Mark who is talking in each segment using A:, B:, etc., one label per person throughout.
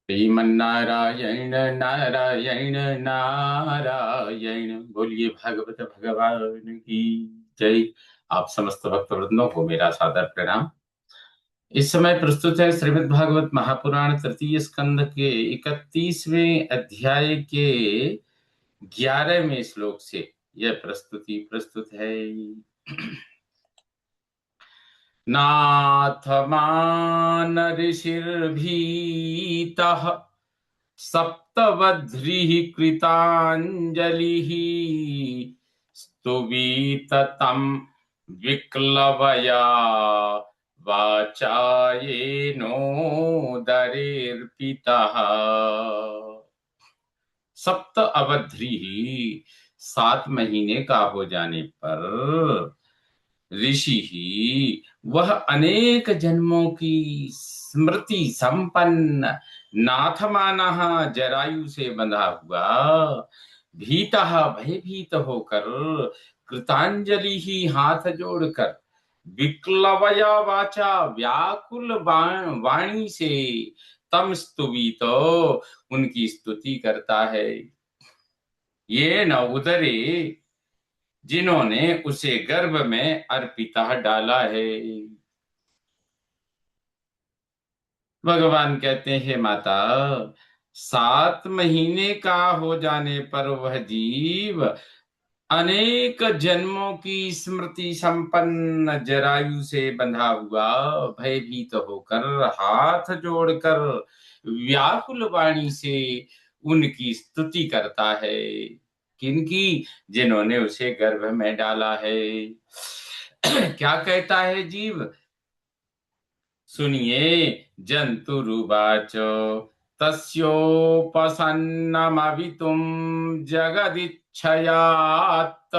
A: श्रीमन्नारायण नारायण नारायण। बोलिए भागवत भगवान की जय। आप समस्त भक्तवृंदों को मेरा सादर प्रणाम। इस समय प्रस्तुत है श्रीमद् भागवत महापुराण तृतीय स्कंध के 31वें अध्याय के 11वें श्लोक से यह प्रस्तुति प्रस्तुत है। नाथ मान ऋषिर्भीतः सप्तवध्रिः कृताञ्जलिः स्तुवीत तं विक्लवया वाचायेनोदरेऽर्पितः। सप्त अवध्री ही 7 महीने का हो जाने पर ऋषि ही वह अनेक जन्मों की स्मृति संपन्न नाथमानः जरायु से बंधा हुआ भीतः भयभीत होकर कृतांजलि ही हाथ जोड़कर विक्लवया वाचा व्याकुल वाणी से तम स्तुति उनकी स्तुति करता है। ये न उदरे जिन्होंने उसे गर्भ में अर्पिता डाला है। भगवान कहते हैं माता 7 महीने का हो जाने पर वह जीव अनेक जन्मों की स्मृति संपन्न जरायु से बंधा हुआ भयभीत होकर हाथ जोड़कर व्याकुल वाणी से उनकी स्तुति करता है। किनकी? जिन्होंने उसे गर्भ में डाला है। क्या कहता है जीव? सुनिए। जंतुरुवाच तस्योपसन्नमवितुं जगदिच्छयात्त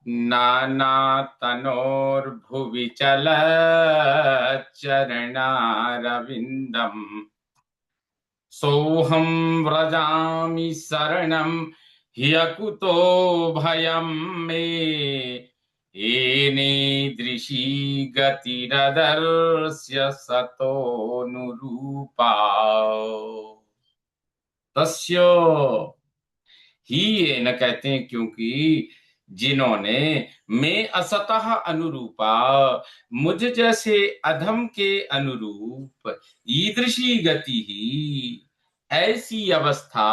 A: नानातनोर्भुवि चलच्चरणारविन्दम् सोऽहं व्रजामि शरणं ह्यकुतो भयं मे येनेदृशी गतिरदर्श्य सतोऽनुरूपा। तस्य ही ये न कहते हैं क्योंकि जिन्होंने मैं असतः अनुरूपा मुझ जैसे अधम के अनुरूप ईदृशी गति ही ऐसी अवस्था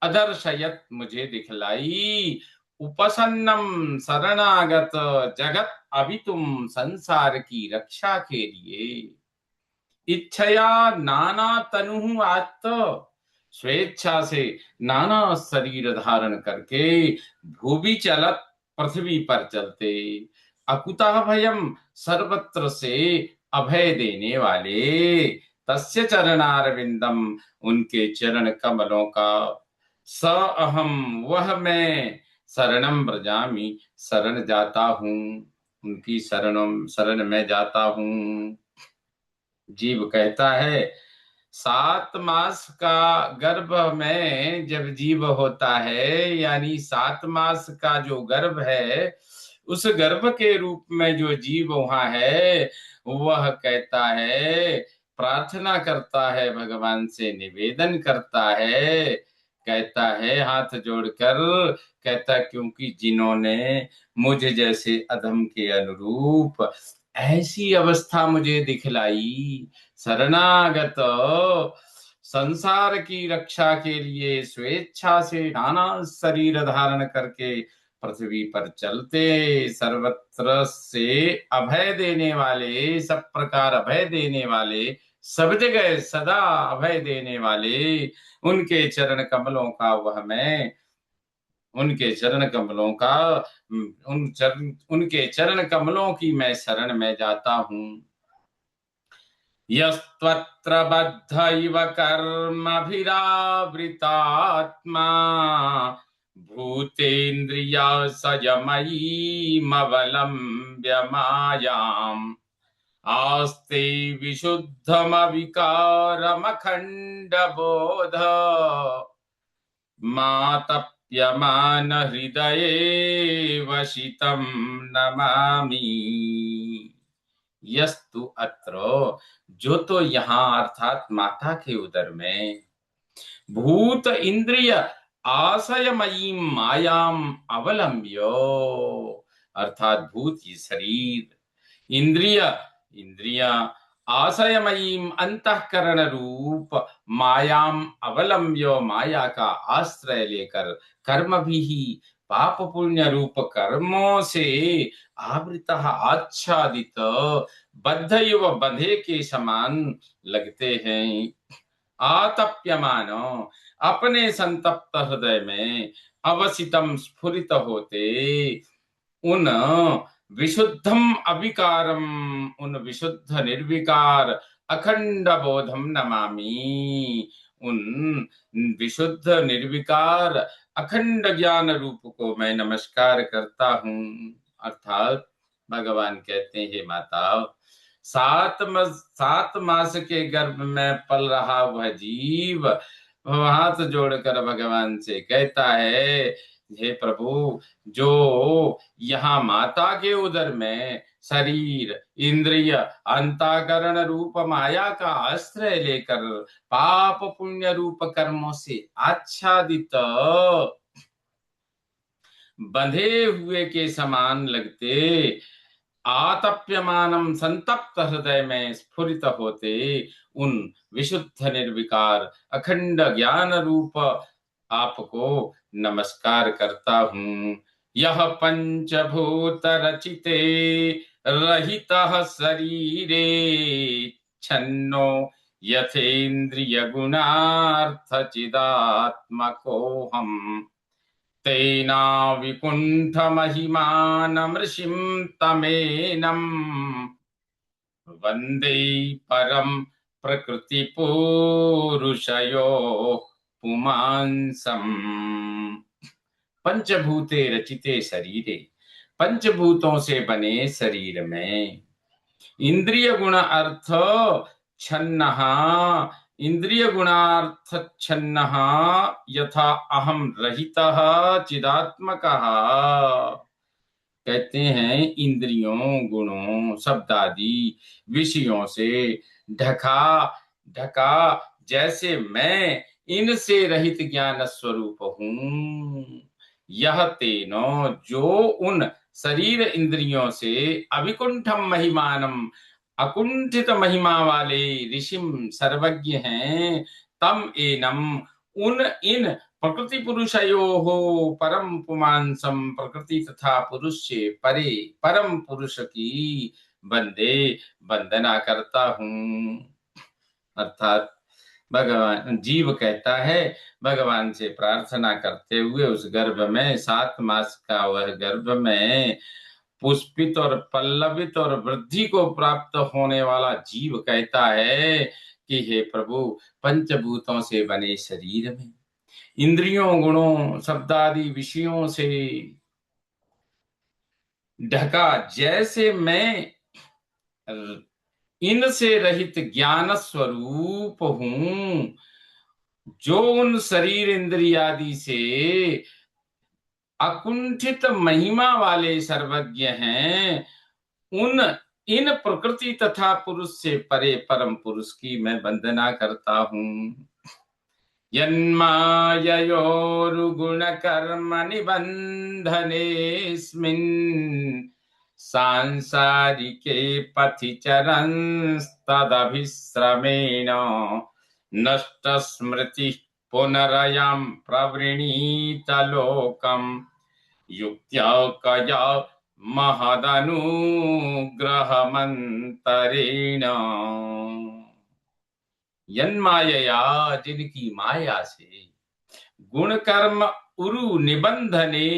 A: अदर्शयत मुझे दिखलाई उपसन्नम शरणागत जगत अभितुम संसार की रक्षा के लिए इच्छया नाना तनु आत्त स्वेच्छा से नाना शरीर धारण करके भूवि चलत पृथ्वी पर चलते अकुतः भयम सर्वत्र से अभय देने वाले तस्य चरणारविंदम उनके चरण कमलों का स अहम वह मैं शरणम व्रजामि शरण जाता हूँ उनकी शरण में जाता हूँ। जीव कहता है 7 मास का गर्भ में जब जीव होता है यानी 7 मास का जो गर्भ है उस गर्भ के रूप में जो जीव वहां है वह कहता है प्रार्थना करता है भगवान से निवेदन करता है कहता है हाथ जोड़कर कहता क्योंकि जिन्होंने मुझ जैसे अधम के अनुरूप ऐसी अवस्था मुझे दिखलाई शरणागत संसार की रक्षा के लिए स्वेच्छा से नाना शरीर धारण करके पृथ्वी पर चलते सर्वत्र से अभय देने वाले सब प्रकार अभय देने वाले सब जगह सदा अभय देने वाले उनके चरण कमलों का वह मैं उनके चरण कमलों का उनके चरण कमलों की मैं शरण में जाता हूँ। यस्त्वत्र बद्ध इव कर्मभिरावृतात्मा भूतेन्द्रिया संयमयीमवलम्ब्य मायाम् आस्ते विशुद्धमविकारमखण्डबोध मातप्यमान हृदये वशितं नमामि। यस्तु अत्र, जो तो यहाँ अर्थात माता के उदर में भूत इंद्रिय आशयमयी मायाम अवलंब्य, अर्थात भूत ये शरीर, इंद्रिय इंद्रिया, आशयमयीम अंतःकरण रूप मायाम अवलंब्य, माया का आश्रय लेकर कर्म भी ही पाप पुण्य रूप कर्मों से आवृत आच्छादित बद्ध युव बंधे के समान लगते हैं। आतप्यमान, अपने संतप्त हृदय में अवसितम स्फुरित होते उन विशुद्धम अविकारम, उन विशुद्ध निर्विकार अखंड बोधम नमामि, उन विशुद्ध निर्विकार अखंड ज्ञान रूप को मैं नमस्कार करता हूँ। अर्थात भगवान कहते हैं, माता, 7 मास के गर्भ में पल रहा वह जीव हाथ जोड़कर भगवान से कहता है, हे प्रभु, जो यहाँ माता के उदर में शरीर इंद्रिय अंतःकरण रूप माया का आश्रय लेकर पाप पुण्य रूप कर्मों से आच्छादित बंधे हुए के समान लगते, आतप्यमानम, संतप्त हृदय में स्फुरित होते उन विशुद्ध निर्विकार अखंड ज्ञान रूप आपको नमस्कार करता हूँ। यह पंचभूत रचिते रहितः शरीरे छन्नो यथेन्द्रिय गुणार्थ चिदात्मको हम, तेना विकुंठ महिमानमृषिं तमेनं वंदे परम प्रकृति पुरुषयो पुमांसम। पंचभूते रचिते शरीरे, पंचभूतों से बने शरीर में इंद्रिय गुण अर्थ छन्नहा, इंद्रिय गुणार्थ छन्नः यथा अहम रहितः चिदात्मकः, कहते हैं इंद्रियों गुणों शब्दादि विषयों से ढका ढका जैसे मैं इनसे रहित ज्ञान स्वरूप हूँ। यह तेनो, जो उन शरीर इंद्रियों से अविकुंठम महिमानम, अकुंठित महिमा वाले ऋषिम सर्वज्ञ हैं, तम एनम, उन इन प्रकृति पुरुषयो हो परम पुमांसम, प्रकृति तथा पुरुष से परे परम पुरुष की बंदे वंदना करता हूँ। अर्थात भगवान जीव कहता है, भगवान से प्रार्थना करते हुए उस गर्भ में 7 मास का वह गर्भ में पुष्पित और पल्लवित और वृद्धि को प्राप्त होने वाला जीव कहता है कि हे प्रभु, पंचभूतों से बने शरीर में इंद्रियों गुणों शब्दादि विषयों से ढका जैसे मैं इनसे रहित ज्ञान स्वरूप हूं, जो उन शरीर इंद्रियादि से अकुंठित महिमा वाले सर्वज्ञ हैं, उन इन प्रकृति तथा पुरुष से परे परम पुरुष की मैं वंदना करता हूं। यन्माययोरुगुण कर्म निबन्धनेऽस्मिन् सांसारिके पथि चरंस्तदभिश्रमेण नष्ट स्मृति पुनरयं प्रवृणीत लोकम् युक्त्या कया महदनुग्रहमन्तरेण। यन्मायया, जिनकी माया से गुण कर्म उरु निबंधने,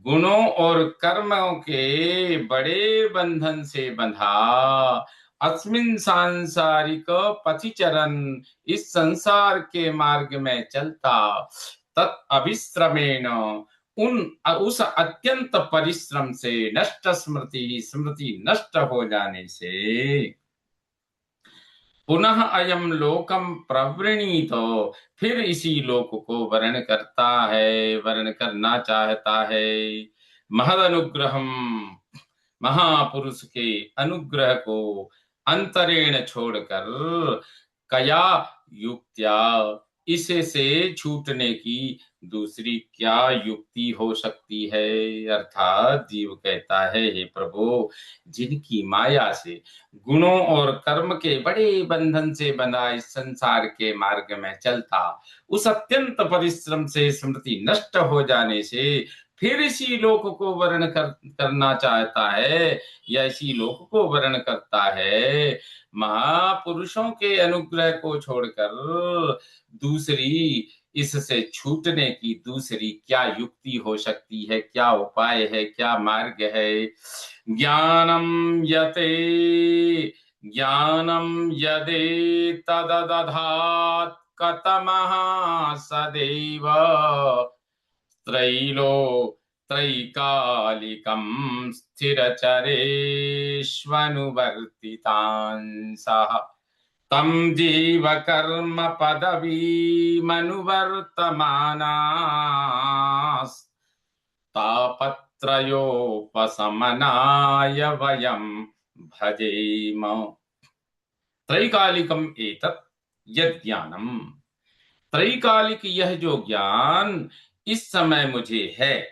A: गुणों और कर्मों के बड़े बंधन से बंधा, अस्मिन सांसारिक पथिचरण, इस संसार के मार्ग में चलता, तत् अभिश्रमेण, उस अत्यंत परिश्रम से, नष्ट स्मृति, स्मृति नष्ट हो जाने से, पुनः अयम लोकम प्रवृणीतो, फिर इसी लोक को वर्ण करता है, वर्ण करना चाहता है। महद अनुग्रहम, महापुरुष के अनुग्रह को अंतरेण छोड़कर कया युक्त्या, इसे से छूटने की दूसरी क्या युक्ति हो सकती है। अर्थात जीव कहता है, हे प्रभु, जिनकी माया से गुणों और कर्म के बड़े बंधन से बंधा इस संसार के मार्ग में चलता, उस अत्यंत परिश्रम से स्मृति नष्ट हो जाने से फिर इसी लोक को वर्ण करना चाहता है, या इसी लोक को वर्ण करता है, महापुरुषों के अनुग्रह को छोड़कर दूसरी, इससे छूटने की दूसरी क्या युक्ति हो सकती है, क्या उपाय है, क्या मार्ग है। ज्ञानम यते ज्ञानम यदे तददधात् कतमः सदैव त्रैलो त्रैकालिकं स्थिरचरेष्वनुवर्तितांसः तं जीव कर्म पदवीमनुवर्तमानास्तापत्रयोपशमनाय वयं भजेम। त्रैकालिकम एतत् यद् ज्ञानम, त्रैकालिक यह जो ज्ञान इस समय मुझे है,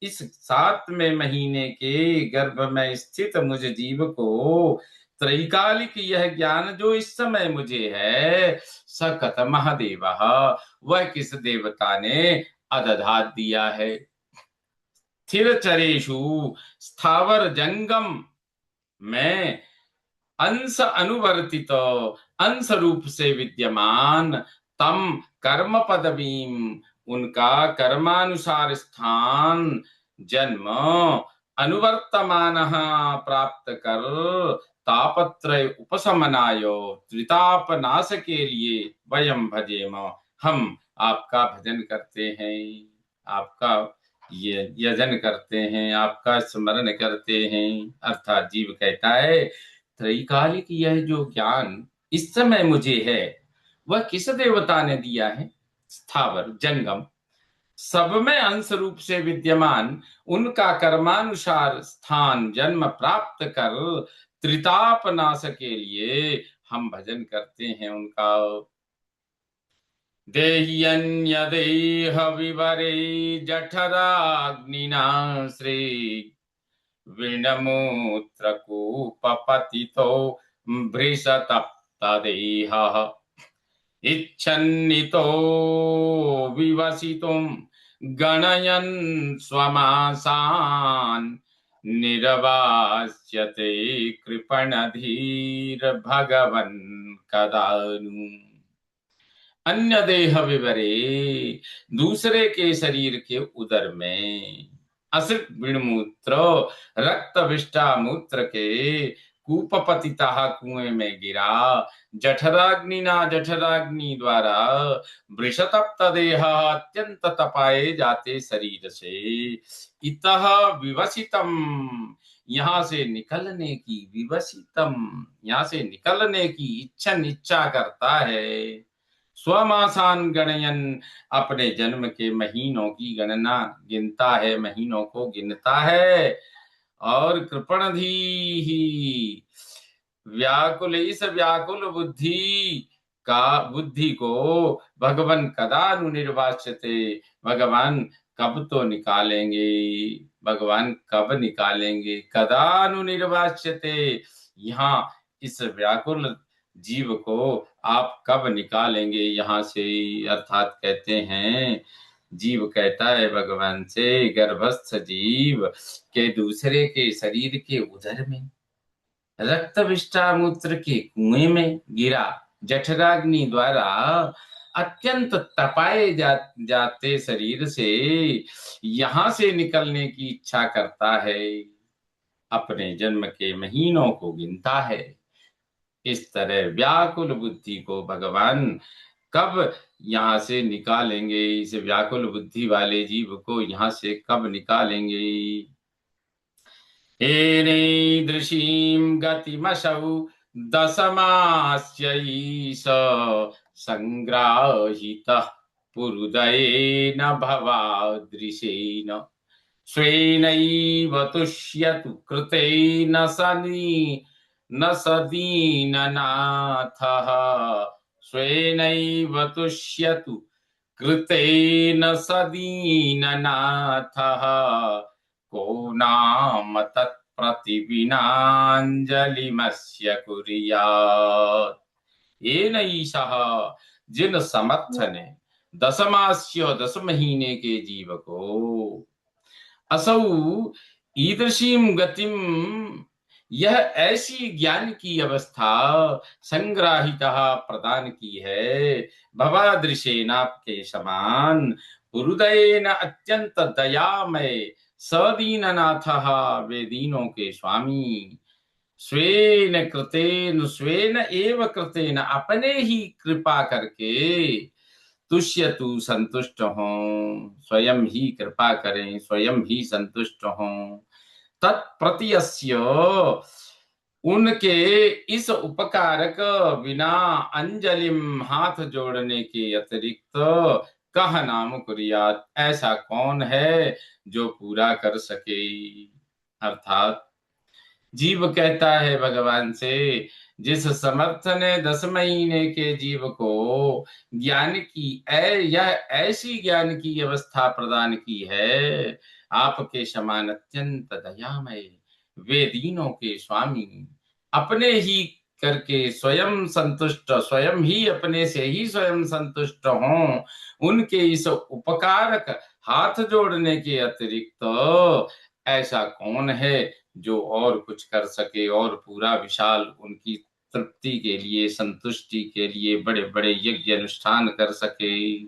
A: इस 7वें महीने के गर्भ में स्थित मुझ जीव को त्रैकालिक यह ज्ञान जो इस समय मुझे है, स कतमः देवः, वह किस देवता ने अदधात दिया है। स्थिर चरेषु, स्थावर जंगम में, अंश अनुवर्तित, अंश रूप से विद्यमान, तम कर्म पदवीम, उनका कर्मानुसार स्थान, जन्म, अनुवर्तमान प्राप्त कर, तापत्रय उपशमनाय, त्रिताप नाश के लिए, वयम भजेम, हम आपका भजन करते हैं, आपका ये यजन करते हैं, आपका स्मरण करते हैं। अर्थात जीव कहता है, त्रैकालिक यह जो ज्ञान इस समय मुझे है, वह किस देवता ने दिया है। स्थावर जंगम, सब में अंश रूप से विद्यमान, उनका कर्मानुसार स्थान, जन्म प्राप्त कर त्रिताप नाश के लिए हम भजन करते हैं उनका। देह्यन्यदेह विवरे जठराग्निना श्री विणमूत्रकूपपतितो भृशतप्तदेहः इच्छन्नितो विवसितुं गणयन् स्वमासान् निरवास्यते कृपणधीर भगवन् कदानु। अन्य देह विवरे, दूसरे के शरीर के उदर में, असित विणमूत्र, रक्त विष्टा मूत्र के, कूपपतिता, कुएं में गिरा, जठराग्निना, जठराग्नि द्वारा, वृषतप्त देह, अत्यंत तपाए जाते शरीर से, इतः विवसितम, यहाँ से निकलने की, विवसितम, यहाँ से निकलने की इच्छा करता है। स्वमासान गणयन, अपने जन्म के महीनों की गणना गिनता है, महीनों को गिनता है। और कृपणधी ही व्याकुल, इस व्याकुल बुद्धि को भगवान कदानु निर्वाच्यते, भगवान कब तो निकालेंगे, भगवान कब निकालेंगे। कदानु निर्वाच्यते, यहाँ इस व्याकुल जीव को आप कब निकालेंगे यहाँ से। अर्थात कहते हैं, जीव कहता है भगवान से, गर्भस्थ जीव के दूसरे के शरीर के उदर में, रक्त विष्टामूत्र के कुएं में गिरा, जठराग्नि द्वारा अत्यंत तपाए जाते शरीर से यहाँ से निकलने की इच्छा करता है, अपने जन्म के महीनों को गिनता है। इस तरह व्याकुल बुद्धि को भगवान कब यहाँ से निकालेंगे, इस व्याकुल बुद्धि वाले जीव को यहाँ से कब निकालेंगे। एनेदृशीं गतिमसौ दशमास्यैष संग्राहितः पुरुदयेन भवादृशेन। स्वेनैव तुष्यतु कृतेन न सदीननाथः। स्वेनैव तुष्यतु कृतेन सदीननाथः। को नाम तत्प्रतिविनाञ्जलिमस्य कुर्यात्। येन ईशः, जिन समर्थ ने दशमास्य 10 महीने के जीव को असौ ईदृशीम गतिम, यह ऐसी ज्ञान की अवस्था संग्राहिता प्रदान की है। भवादृशेन आपके समान हृदयेन अत्यंत दयामय सदीननाथ, वे दीनों के स्वामी। स्वेन एव कृतेन, अपने ही कृपा करके, तुष्यतु संतुष्ट हो, स्वयं ही कृपा करें, स्वयं ही संतुष्ट हो। तत्प्रतियस्य, उनके इस उपकारक बिना अंजलिम, हाथ जोड़ने के अतिरिक्त, कह नाम कुरियात, ऐसा कौन है जो पूरा कर सके। अर्थात जीव कहता है भगवान से, जिस समर्थ ने 10 महीने के जीव को ज्ञान की यह ऐसी ज्ञान की अवस्था प्रदान की है, आपके समान अत्यंत दयामय, वे दीनों के स्वामी, अपने ही करके स्वयं संतुष्ट, स्वयं ही अपने से ही स्वयं संतुष्ट हों, उनके इस उपकारक हाथ जोड़ने के अतिरिक्त ऐसा कौन है जो और कुछ कर सके, और पूरा विशाल उनकी तृप्ति के लिए, संतुष्टि के लिए बड़े बड़े यज्ञ अनुष्ठान कर सके।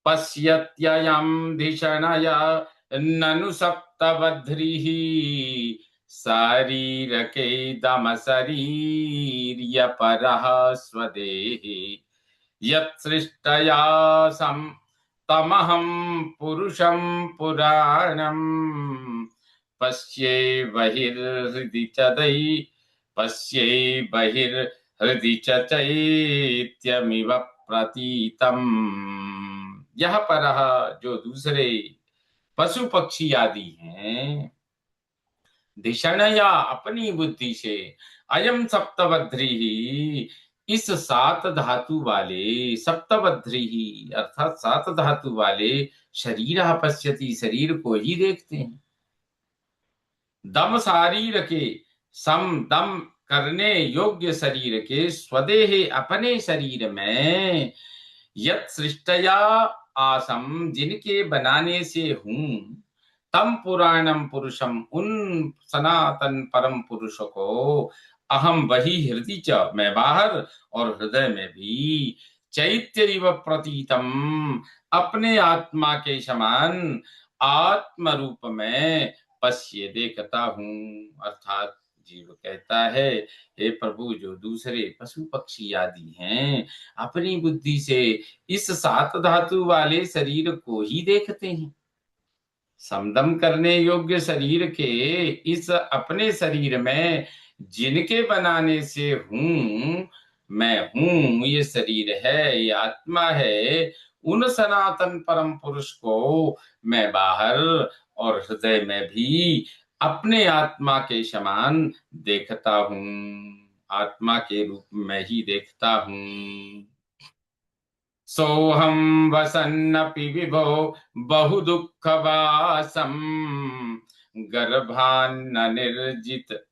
A: पश्यत्ययं धिषणय ननु सप्तवध्रिः, शारीरके दम शरीर्य परः स्वदेहे, यत्सृष्टया सम तमहं पुरुषं पुराणम्, पश्ये बहिर्हृदि च पश्ये बहिर्हृदि च चैत्यमिव प्रतीतम्। यह परः, जो दूसरे पशु पक्षी आदि हैं, धिषणया, अपनी बुद्धि से, अयम सप्तवध्री ही, इस 7 धातु वाले, सप्तवध्री ही अर्थात 7 धातु वाले शरीर पश्यति, शरीर को ही देखते हैं। दम शारीर के, सम दम करने योग्य शरीर के, स्वदेहे अपने शरीर में, यत सृष्टया आसम, जिनके बनाने से हूं, तम पुराणम पुरुषम, उन सनातन परम पुरुष को, अहम वही हृदय च, मैं बाहर और हृदय में भी, चैत्य प्रतीतम, अपने आत्मा के समान आत्म रूप में पश्ये, देखता हूं। अर्थात जीव कहता है, हे प्रभु, जो दूसरे पशु पक्षी आदि हैं, अपनी बुद्धि से इस 7 धातु वाले शरीर को ही देखते हैं। समदम करने योग्य शरीर के इस अपने शरीर में, जिनके बनाने से हूं, मैं हूं, ये शरीर है, ये आत्मा है, उन सनातन परम पुरुष को मैं बाहर और हृदय में भी अपने आत्मा के समान देखता हूं, आत्मा के रूप में ही देखता हूं। सोहम वसन्नपि विभो बहु दुःखवासम्, गर्भान्न निर्जित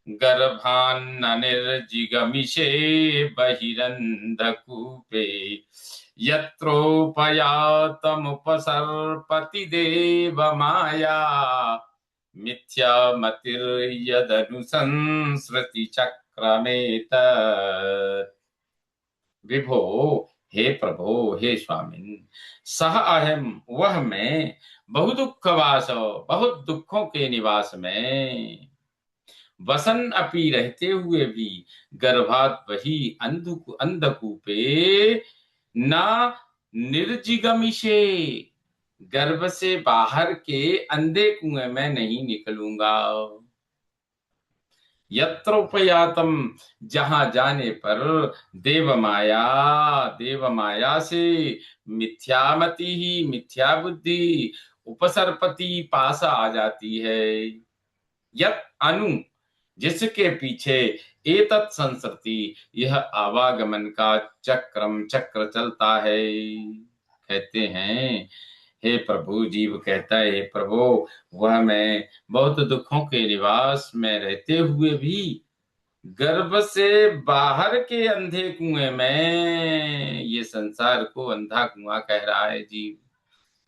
A: गर्भान्न निर्जिगमिषे बहिरन्धकूपे, यत्रोपयातमुपसर्पति देवमाया, मिथ्यामतिर्यदनुसंसृति चक्रमेतत्। विभो, हे प्रभो, हे स्वामिन, सह अहम, वह मैं, बहु दुःखवास, बहुत दुखों के निवास में, वसन अपी, रहते हुए भी, गर्भात, वही अंधकूपे, ना निर्जिगमिषे, गर्भ से बाहर के अंधे कुएं में नहीं निकलूंगा। यत्र उपयातम, जहां जाने पर, देव माया से, मिथ्यामति ही, मिथ्या बुद्धि, उपसर्पति पास आ जाती है। यत अनु, जिसके पीछे, एतत् संसृति, यह आवागमन का चक्र चलता है। कहते हैं, हे प्रभु, जीव कहता है, हे प्रभु, वह मैं बहुत दुखों के निवास में रहते हुए भी गर्भ से बाहर के अंधे कुएं में, ये संसार को अंधा कुआं कह रहा है जीव,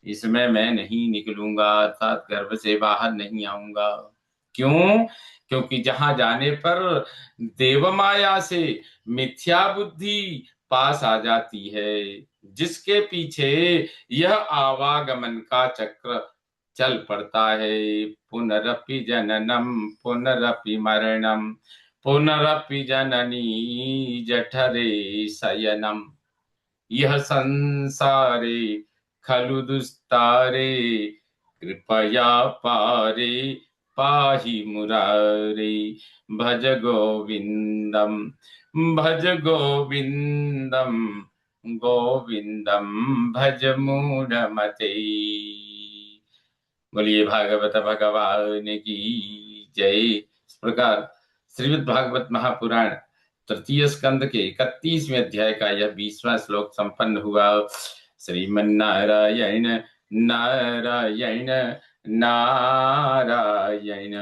A: इसमें मैं नहीं निकलूंगा, अर्थात गर्भ से बाहर नहीं आऊंगा। क्यों? क्योंकि जहां जाने पर देव माया से मिथ्या बुद्धि पास आ जाती है, जिसके पीछे यह आवागमन का चक्र चल पड़ता है। पुनरपि जननम पुनरपि मरणम पुनरपि जननी जठरे शयनम, यह संसारे खलु दुस्तारे, कृपया पारे पाहि मुरारे, भज गोविंदम भज गोविंदम गोविंदम भज मूढ़मते। बोलिए भागवत भगवान की जय। इस प्रकार श्रीमद् भागवत महापुराण तृतीय स्कंद के 31वें अध्याय का यह 20वां श्लोक संपन्न हुआ। श्रीमन्नारायण नारायण नारायण।